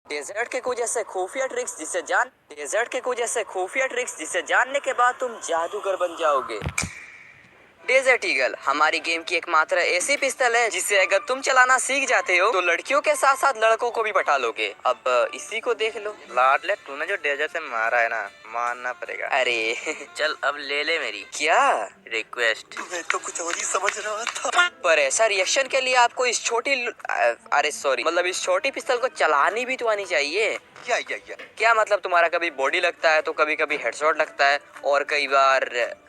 Desert के कुछ ऐसे खुफिया ट्रिक्स जिसे जानने के बाद तुम जादूगर बन जाओगे। डेजर्ट ईगल हमारी गेम की एकमात्र ऐसी पिस्तल है जिसे अगर तुम चलाना सीख जाते हो तो लड़कियों के साथ साथ लड़कों को भी बैठा लोगे। अब इसी को देख लो। लाडले तूने जो डेजर्ट से मारा है ना, मानना पड़ेगा। अरे चल अब ले ले मेरी क्या रिक्वेस्ट। मैं तो कुछ और ही समझ रहा था। पर ऐसा रिएक्शन के लिए आपको इस छोटी पिस्तल को चलानी भी तो आनी चाहिए। क्या मतलब तुम्हारा कभी बॉडी लगता है तो कभी कभी हेडशॉट लगता है और कई बार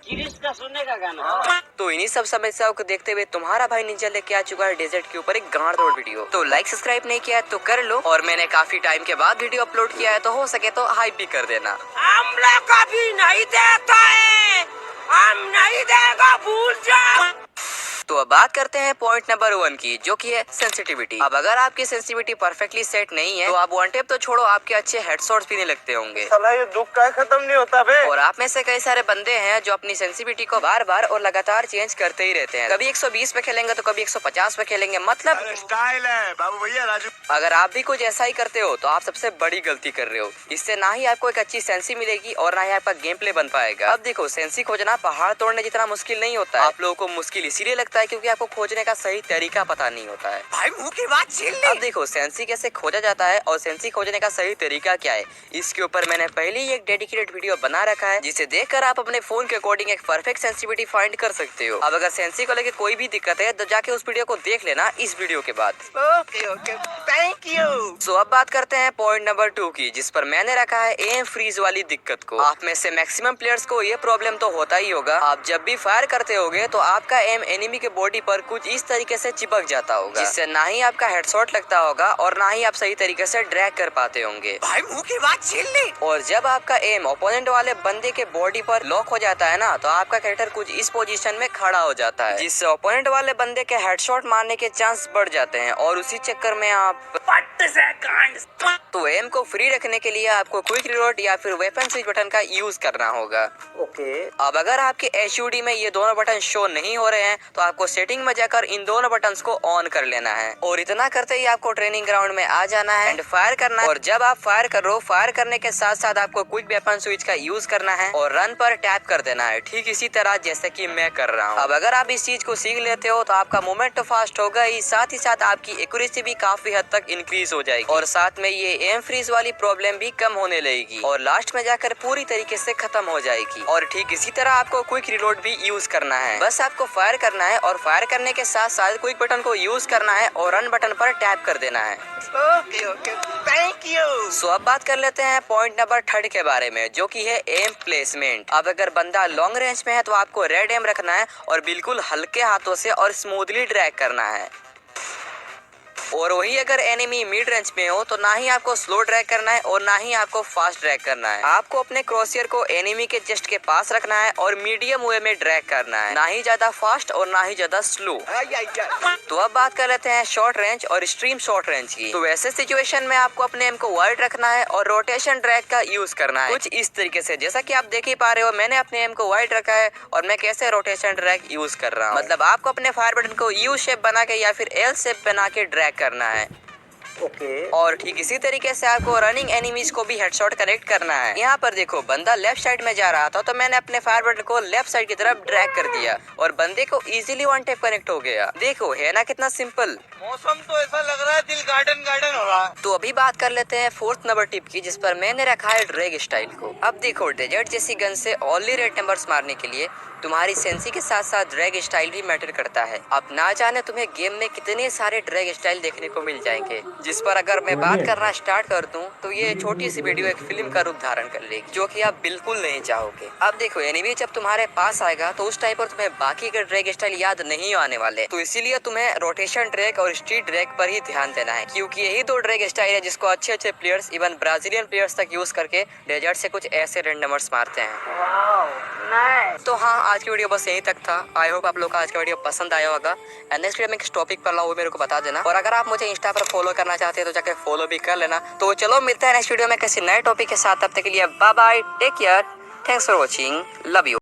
का सुनने का गाना। तो इन्हीं सब समस्याओं को देखते हुए तुम्हारा भाई निंजा लेके आ चुका है डेजर्ट के ऊपर एक गांड तोड़ वीडियो। तो लाइक सब्सक्राइब नहीं किया है तो कर लो, और मैंने काफी टाइम के बाद वीडियो अपलोड किया है तो हो सके तो हाइप भी कर देना। हम लोग कभी नहीं देता है, हम नहीं देगा, भूल जा। तो अब बात करते हैं पॉइंट नंबर 1 की, जो कि है सेंसिटिविटी। अब अगर आपकी सेंसिटिविटी परफेक्टली सेट नहीं है तो आप वन टेप तो छोड़ो, आपके अच्छे हेडशॉट्स भी नहीं लगते होंगे। साला ये दुख का खत्म नहीं होता बे। और आप में से कई सारे बंदे हैं जो अपनी सेंसिटिविटी को बार बार और लगातार चेंज करते ही रहते हैं। कभी 120 पे खेलेंगे तो कभी 150 पे खेलेंगे। मतलब स्टाइल है बाबू भैया राजू। अगर आप भी कुछ ऐसा ही करते हो तो आप सबसे बड़ी गलती कर रहे हो। इससे ना ही आपको एक अच्छी सेंसी मिलेगी और ना ही आपका गेम प्ले बन पाएगा। अब देखो, सेंसी खोजना पहाड़ तोड़ने जितना मुश्किल नहीं होता है। आप लोगों को मुश्किल इसीलिए लगता है क्योंकि आपको खोजने का सही तरीका पता नहीं होता है। भाई मुंह की बात छीन ली। अब देखो, सेंसी कैसे खोजा जाता है और सेंसी खोजने का सही तरीका क्या है, इसके ऊपर मैंने पहले ही एक डेडिकेटेड वीडियो बना रखा है, जिसे देखकर आप अपने फोन के अकॉर्डिंग एक परफेक्ट सेंसिटिविटी फाइंड कर सकते हो। अब अगर सेंसी को लेकर कोई भी दिक्कत है तो जाके उस वीडियो को देख लेना इस वीडियो के बाद। Okay thank you. सो अब बात करते हैं पॉइंट नंबर 2 की, जिस पर मैंने रखा है एम फ्रीज वाली दिक्कत को। आप में से मैक्सिमम प्लेयर्स को ये प्रॉब्लम तो होता ही होगा। आप जब भी फायर करते होगे तो आपका एम एनिमी के बॉडी पर कुछ इस तरीके से चिपक जाता होगा, जिससे ना ही आपका हेडशॉट लगता होगा और ना ही आप सही तरीके से ड्रैग कर पाते होंगे। भाई मुंह की बात छीन ली। और जब आपका एम ओपोनेंट वाले बंदे के बॉडी पर लॉक हो जाता है ना, तो आपका कैरेक्टर कुछ इस पोजीशन में खड़ा हो जाता है, जिससे ओपोनेंट वाले बंदे के हेडशॉट मारने के चांस बढ़ जाते हैं और उसी चक्कर में आप तो एम को फ्री रखने के लिए आपको क्विक रिलोड या फिर वेपन स्विच बटन का यूज करना होगा। ओके। अब अगर आपके HUD में ये दोनों बटन शो नहीं हो रहे हैं तो आपको सेटिंग में जाकर इन दोनों बटन्स को ऑन कर लेना है, और इतना करते ही आपको ट्रेनिंग ग्राउंड में आ जाना है एंड फायर करना है। और जब आप फायर कर रहे हो, फायर करने के साथ साथ आपको क्विक वेपन स्विच का यूज करना है और रन पर टैप कर देना है, ठीक इसी तरह जैसे कि मैं कर रहा हूँ। अब अगर आप इस चीज को सीख लेते हो तो आपका मूवमेंट तो फास्ट होगा ही, साथ आपकी एक्यूरेसी भी काफी हद तक इंक्रीज हो जाएगी और साथ में ये एम फ्रीज वाली प्रॉब्लम भी कम होने लगेगी और लास्ट में जाकर पूरी तरीके से खत्म हो जाएगी। और ठीक इसी तरह आपको क्विक रिलोड भी यूज करना है। बस आपको फायर करना है और फायर करने के साथ साथ क्विक बटन को यूज करना है और रन बटन पर टैप कर देना है। Okay thank you. सो अब बात कर लेते हैं पॉइंट नंबर 3 के बारे में, जो कि है एम प्लेसमेंट। अब अगर बंदा लॉन्ग रेंज में है तो आपको रेड एम रखना है और बिल्कुल हल्के हाथों से और स्मूथली ड्रैग करना है। और वही अगर एनिमी मिड रेंज में हो तो ना ही आपको स्लो ड्रैग करना है और ना ही आपको फास्ट ड्रैग करना है। आपको अपने क्रॉसयर को एनिमी के जस्ट के पास रखना है और मीडियम वे में ड्रैग करना है, ना ही ज्यादा फास्ट और ना ही ज्यादा स्लो। तो अब बात कर लेते हैं शॉर्ट रेंज और एक्सट्रीम शॉर्ट रेंज की। तो वैसे सिचुएशन में आपको अपने एम को वाइड रखना है और रोटेशन ड्रैग का यूज करना है कुछ इस तरीके से, जैसा कि आप देख ही पा रहे हो मैंने अपने एम को वाइड रखा है और मैं कैसे रोटेशन ड्रैग यूज कर रहा हूँ। मतलब आपको अपने फायर बटन को यू शेप बना के या फिर एल शेप बना के ड्रैग करना है। ओके। और ठीक इसी तरीके से आपको रनिंग एनिमीज को भी हेडशॉट कनेक्ट करना है। यहाँ पर देखो, बंदा लेफ्ट साइड में जा रहा था तो मैंने अपने फायर बटन को लेफ्ट साइड की तरफ ड्रैग कर दिया और बंदे को इजीली वन टैप कनेक्ट हो गया। देखो, है ना कितना सिंपल। मौसम तो ऐसा लग रहा है दिल गार्डन हो रहा है। तो अभी बात कर लेते हैं 4th नंबर टिप की, जिस पर मैंने रखा है ड्रैग स्टाइल को। अब देखो, डेजर्ट जैसी गन से ओनली रेड नंबर्स मारने के लिए तुम्हारी सेंसी के साथ साथ ड्रैग स्टाइल भी मैटर करता है। अब ना जाने तुम्हें गेम में कितने सारे ड्रैग स्टाइल देखने को मिल जाएंगे, जिस पर अगर मैं बात करना स्टार्ट कर दूं तो ये छोटी सी वीडियो एक फिल्म का रूप धारण कर लेगी, जो कि आप बिल्कुल नहीं चाहोगे। अब देखो, एनिमी जब तुम्हारे पास आएगा तो उस टाइम पर तुम्हें बाकी के ड्रैग स्टाइल याद नहीं आने वाले, तो इसीलिए तुम्हें रोटेशन ड्रैग और स्ट्रीट ड्रैग पर ही ध्यान देना है, क्योंकि यही 2 ड्रैग स्टाइल है जिसको अच्छे प्लेयर्स इवन ब्राजीलियन प्लेयर्स तक यूज करके डेजर्ट से कुछ ऐसे रैंडमर्स मारते हैं। तो हाँ, आज की वीडियो बस यहीं तक था। आई होप आप लोग का आज का वीडियो पसंद आया होगा। एंड नेक्स्ट वीडियो में किस टॉपिक पर लाऊं वो मेरे को बता देना, और अगर आप मुझे इंस्टा पर फॉलो करना चाहते हैं तो जाके फॉलो भी कर लेना। तो चलो मिलते हैं नेक्स्ट वीडियो में किसी नए टॉपिक के साथ। तब तक के लिए bye bye, take care, thanks for watching, love you.